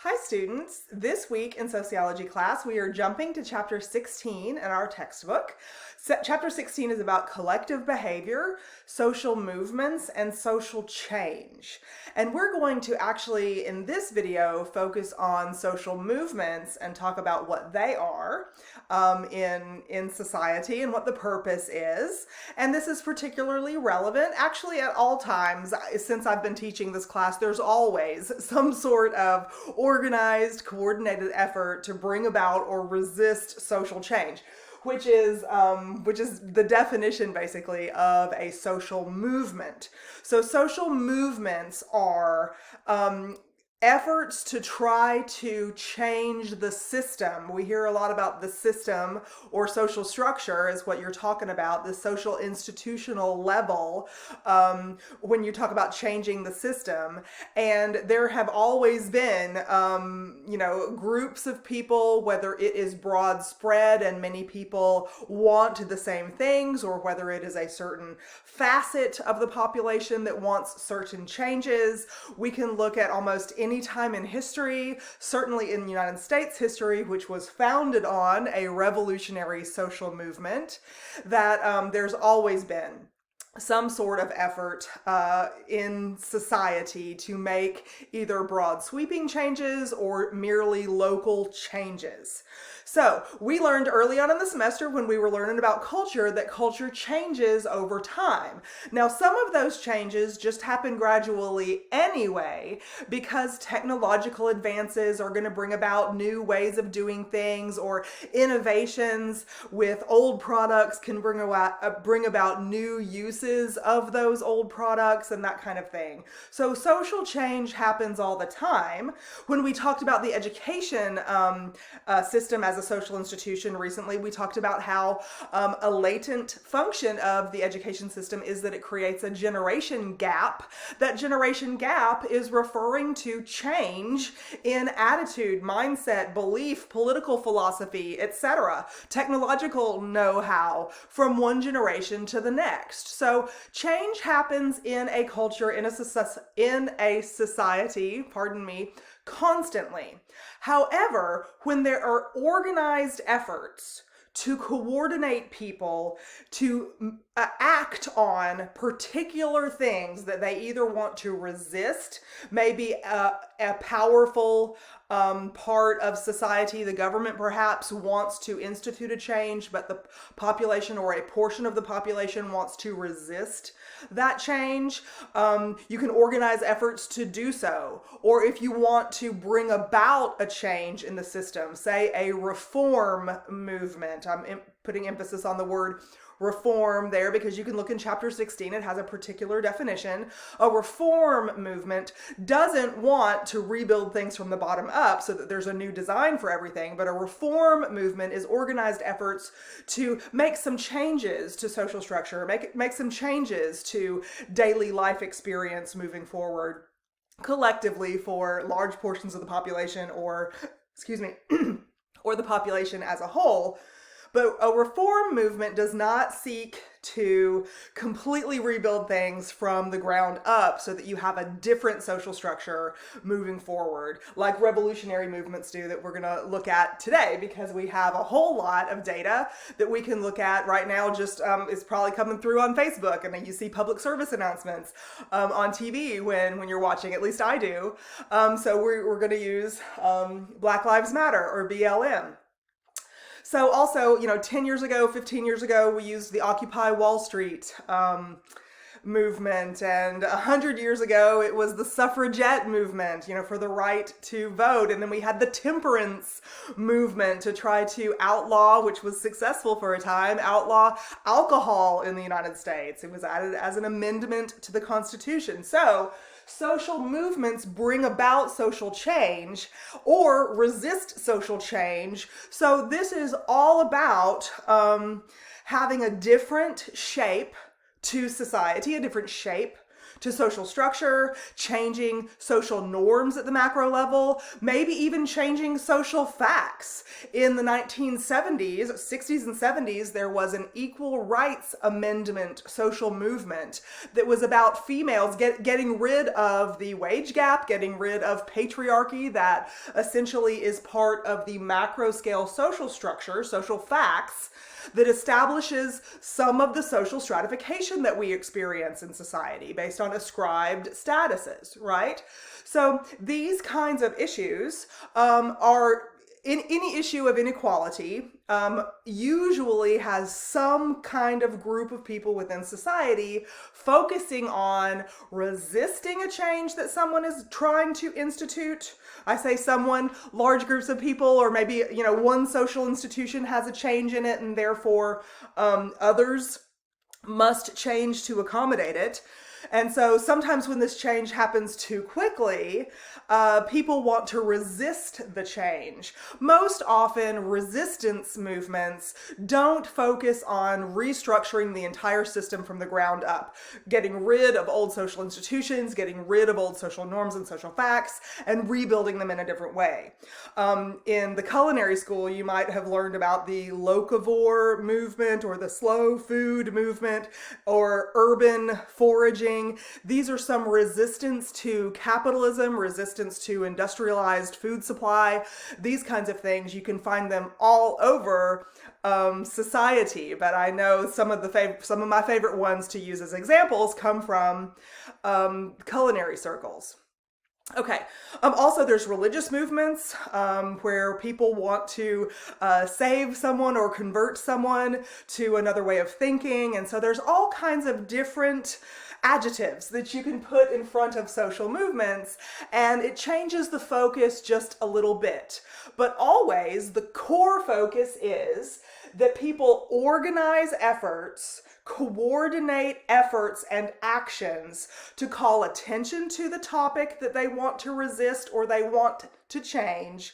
Hi students, this week in sociology class we are jumping to chapter 16 in our textbook. Chapter 16 is about collective behavior, social movements, and social change. And we're going to actually in this video focus on social movements and talk about what they are in society and what the purpose is. And this is particularly relevant actually at all times. Since I've been teaching this class, there's always some sort of organized, coordinated effort to bring about or resist social change, which is the definition basically of a social movement. So social movements are efforts to try to change the system. We hear a lot about the system or social structure is what you're talking about, the social institutional level, when you talk about changing the system. And there have always been, groups of people, whether it is broad spread and many people want the same things, or whether it is a certain facet of the population that wants certain changes. We can look at almost any time in history, certainly in United States history, which was founded on a revolutionary social movement, that there's always been some sort of effort in society to make either broad sweeping changes or merely local changes. So we learned early on in the semester when we were learning about culture that culture changes over time. Now, some of those changes just happen gradually anyway because technological advances are going to bring about new ways of doing things, or innovations with old products can bring about new uses of those old products and that kind of thing. So social change happens all the time. When we talked about the education system as a social institution recently, we talked about how a latent function of the education system is that it creates a generation gap. That generation gap is referring to change in attitude, mindset, belief, political philosophy, etc., technological know-how from one generation to the next. So change happens in a culture, in a society, constantly. However, when there are organized efforts to coordinate people to act on particular things that they either want to resist, maybe a powerful part of society, the government perhaps wants to institute a change, but the population or a portion of the population wants to resist that change, you can organize efforts to do so. Or if you want to bring about a change in the system, say a reform movement, I'm putting emphasis on the word reform there because you can look in chapter 16, it has a particular definition. A reform movement doesn't want to rebuild things from the bottom up so that there's a new design for everything, but a reform movement is organized efforts to make some changes to social structure, make some changes to daily life experience moving forward collectively for large portions of the population, or or the population as a whole. But a reform movement does not seek to completely rebuild things from the ground up so that you have a different social structure moving forward, like revolutionary movements do that we're going to look at today, because we have a whole lot of data that we can look at right now. Just it's probably coming through on Facebook, and then you see public service announcements on TV when you're watching, at least I do. So we're going to use Black Lives Matter, or BLM. So also, 10 years ago, 15 years ago, we used the Occupy Wall Street movement, and 100 years ago, it was the suffragette movement, for the right to vote. And then we had the temperance movement to try to outlaw, which was successful for a time, outlaw alcohol in the United States. It was added as an amendment to the Constitution. So social movements bring about social change or resist social change. So this is all about having a different shape to society, a different shape to social structure, changing social norms at the macro level, maybe even changing social facts. In the 1970s, 60s and 70s, there was an equal rights amendment social movement that was about females getting rid of the wage gap, getting rid of patriarchy that essentially is part of the macro scale social structure, social facts, that establishes some of the social stratification that we experience in society based on ascribed statuses, right? So these kinds of issues are in any issue of inequality, usually has some kind of group of people within society focusing on resisting a change that someone is trying to institute. I say someone, large groups of people, or maybe, one social institution has a change in it and therefore others must change to accommodate it. And so sometimes when this change happens too quickly, people want to resist the change. Most often, resistance movements don't focus on restructuring the entire system from the ground up, getting rid of old social institutions, getting rid of old social norms and social facts, and rebuilding them in a different way. In the culinary school, you might have learned about the locavore movement or the slow food movement or urban foraging. These are some resistance to capitalism, resistance to industrialized food supply, these kinds of things. You can find them all over society, but I know some of my favorite ones to use as examples come from culinary circles. Okay. Also, there's religious movements where people want to save someone or convert someone to another way of thinking. And so there's all kinds of different adjectives that you can put in front of social movements, and it changes the focus just a little bit. But always, the core focus is that people organize efforts, coordinate efforts and actions to call attention to the topic that they want to resist or they want to change,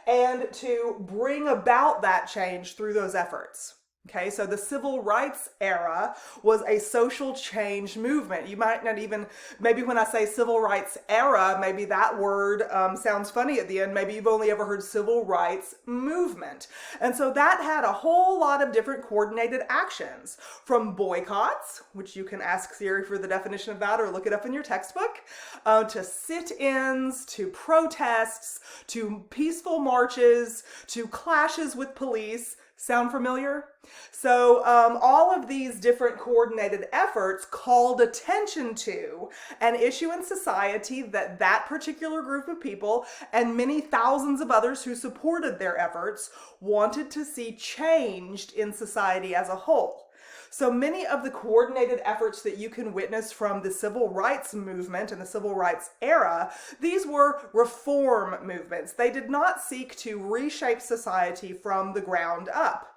and to bring about that change through those efforts. Okay, so the civil rights era was a social change movement. You might not even, maybe when I say civil rights era, maybe that word sounds funny at the end. Maybe you've only ever heard civil rights movement. And so that had a whole lot of different coordinated actions, from boycotts, which you can ask Siri for the definition of that or look it up in your textbook, to sit-ins, to protests, to peaceful marches, to clashes with police. Sound familiar? So all of these different coordinated efforts called attention to an issue in society that particular group of people and many thousands of others who supported their efforts wanted to see changed in society as a whole. So many of the coordinated efforts that you can witness from the civil rights movement and the civil rights era, these were reform movements. They did not seek to reshape society from the ground up.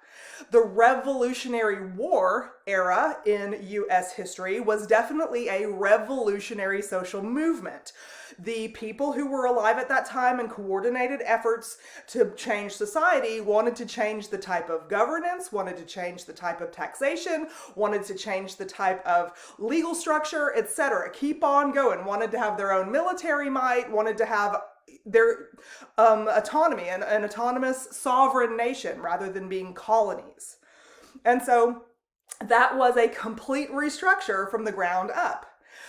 The Revolutionary War era in U.S. history was definitely a revolutionary social movement. The people who were alive at that time and coordinated efforts to change society wanted to change the type of governance, wanted to change the type of taxation, wanted to change the type of legal structure, etc. Keep on going, wanted to have their own military might, wanted to have their autonomy, an autonomous sovereign nation rather than being colonies. And so that was a complete restructure from the ground up.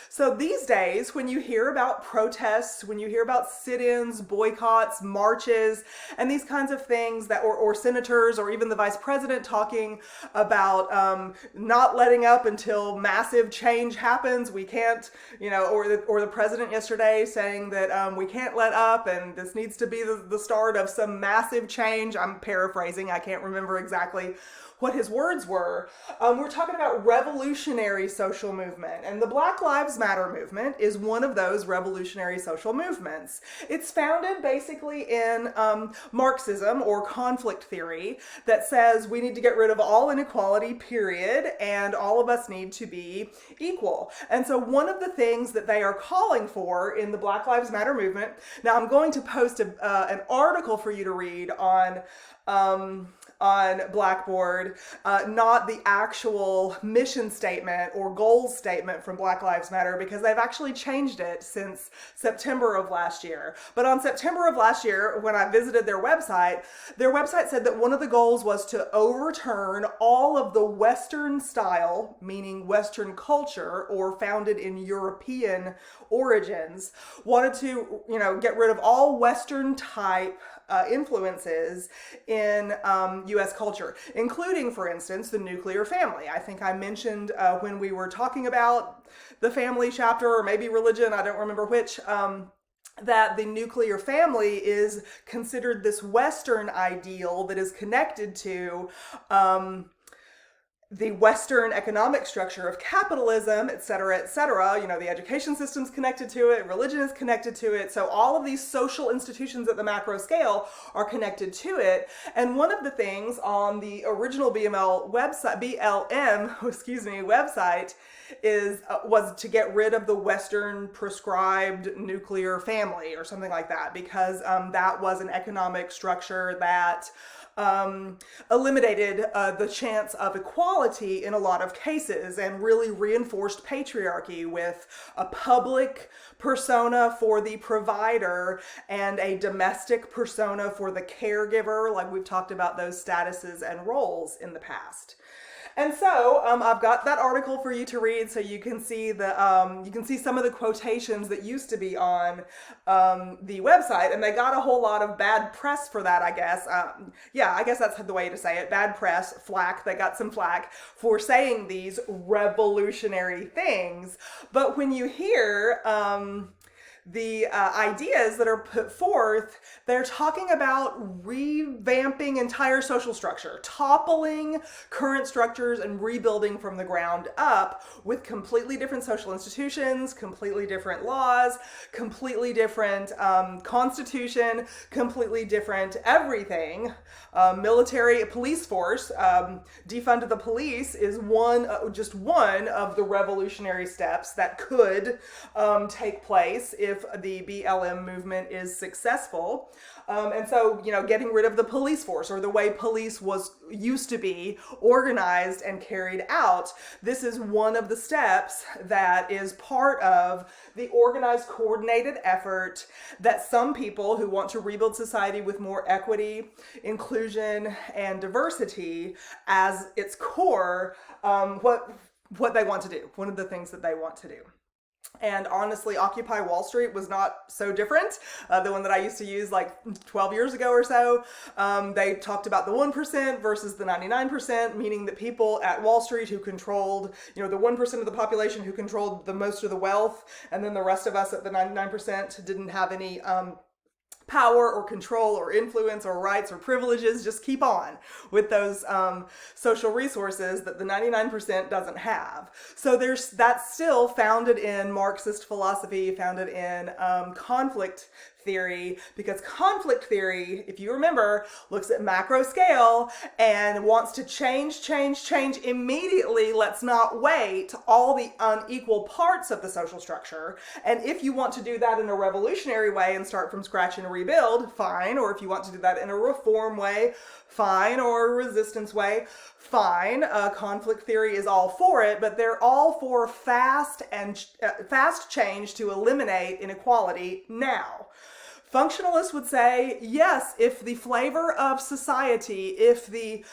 So these days, when you hear about protests, when you hear about sit-ins, boycotts, marches, and these kinds of things that, or senators or even the vice president talking about not letting up until massive change happens, we can't, or the president yesterday saying that we can't let up and this needs to be the start of some massive change. I'm paraphrasing, I can't remember exactly what his words were. We're talking about revolutionary social movement, and the Black Lives Matter movement is one of those revolutionary social movements. It's founded basically in Marxism or conflict theory that says we need to get rid of all inequality, period, and all of us need to be equal. And so one of the things that they are calling for in the Black Lives Matter movement, now I'm going to post an article for you to read on Blackboard, not the actual mission statement or goals statement from Black Lives Matter better because they've actually changed it since September of last year. But on September of last year, when I visited their website said that one of the goals was to overturn all of the Western style, meaning Western culture or founded in European origins, wanted to, get rid of all Western type influences in U.S. culture, including, for instance, the nuclear family. I think I mentioned when we were talking about the family chapter, or maybe religion, I don't remember which, that the nuclear family is considered this Western ideal that is connected to the Western economic structure of capitalism, et cetera, et cetera. The education system's connected to it, religion is connected to it. So all of these social institutions at the macro scale are connected to it. And one of the things on the original BLM website was to get rid of the Western prescribed nuclear family or something like that, because that was an economic structure that eliminated the chance of equality in a lot of cases and really reinforced patriarchy with a public persona for the provider and a domestic persona for the caregiver. Like we've talked about those statuses and roles in the past. And so I've got that article for you to read, so you can see some of the quotations that used to be on the website, and they got a whole lot of bad press for that, I guess. I guess that's the way to say it. Bad press, flack. They got some flack for saying these revolutionary things. But when you hear the ideas that are put forth, they're talking about revamping entire social structure, toppling current structures and rebuilding from the ground up with completely different social institutions, completely different laws, completely different constitution, completely different everything. Military, police force, defund the police is just one of the revolutionary steps that could take place if the BLM movement is successful. And so, getting rid of the police force, or the way police used to be organized and carried out, this is one of the steps that is part of the organized, coordinated effort that some people who want to rebuild society with more equity, inclusion, and diversity as its core, what they want to do, one of the things that they want to do. And honestly, Occupy Wall Street was not so different. The one that I used to use like 12 years ago or so, they talked about the 1% versus the 99%, meaning that people at Wall Street who controlled, the 1% of the population who controlled the most of the wealth, and then the rest of us at the 99% didn't have any power or control or influence or rights or privileges. Just keep on with those social resources that the 99% doesn't have. So that's still founded in Marxist philosophy, founded in conflict theory, because conflict theory, if you remember, looks at macro scale and wants to change immediately. Let's not wait all the unequal parts of the social structure. And if you want to do that in a revolutionary way and start from scratch and rebuild, fine. Or if you want to do that in a reform way, fine. Or a resistance way, fine. Conflict theory is all for it, but they're all for fast change to eliminate inequality now. Functionalists would say, yes, if the flavor of society, if the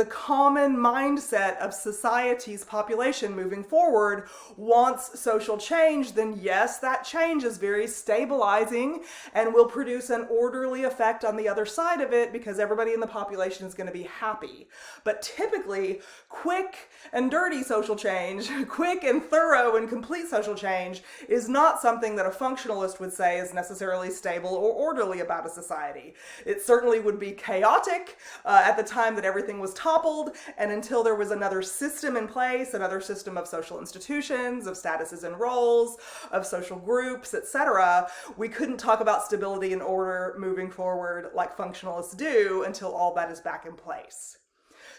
common mindset of society's population moving forward wants social change, then yes, that change is very stabilizing and will produce an orderly effect on the other side of it, because everybody in the population is going to be happy. But typically, quick and dirty social change, quick and thorough and complete social change, is not something that a functionalist would say is necessarily stable or orderly about a society. It certainly would be chaotic at the time that everything was toppled, and until there was another system in place, another system of social institutions, of statuses and roles, of social groups, etc., we couldn't talk about stability and order moving forward like functionalists do until all that is back in place.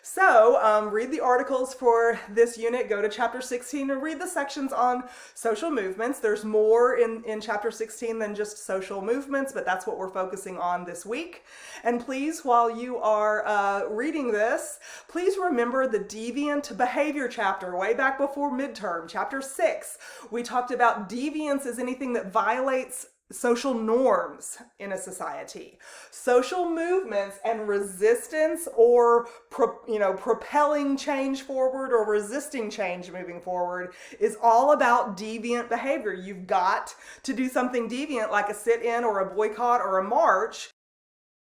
So read the articles for this unit, go to chapter 16 and read the sections on social movements. There's more in chapter 16 than just social movements, but that's what we're focusing on this week. And please, while you are reading this, please remember the deviant behavior chapter way back before midterm, chapter 6. We talked about deviance as anything that violates social norms in a society. Social movements and resistance or propelling change forward or resisting change moving forward is all about deviant behavior. You've got to do something deviant like a sit-in or a boycott or a march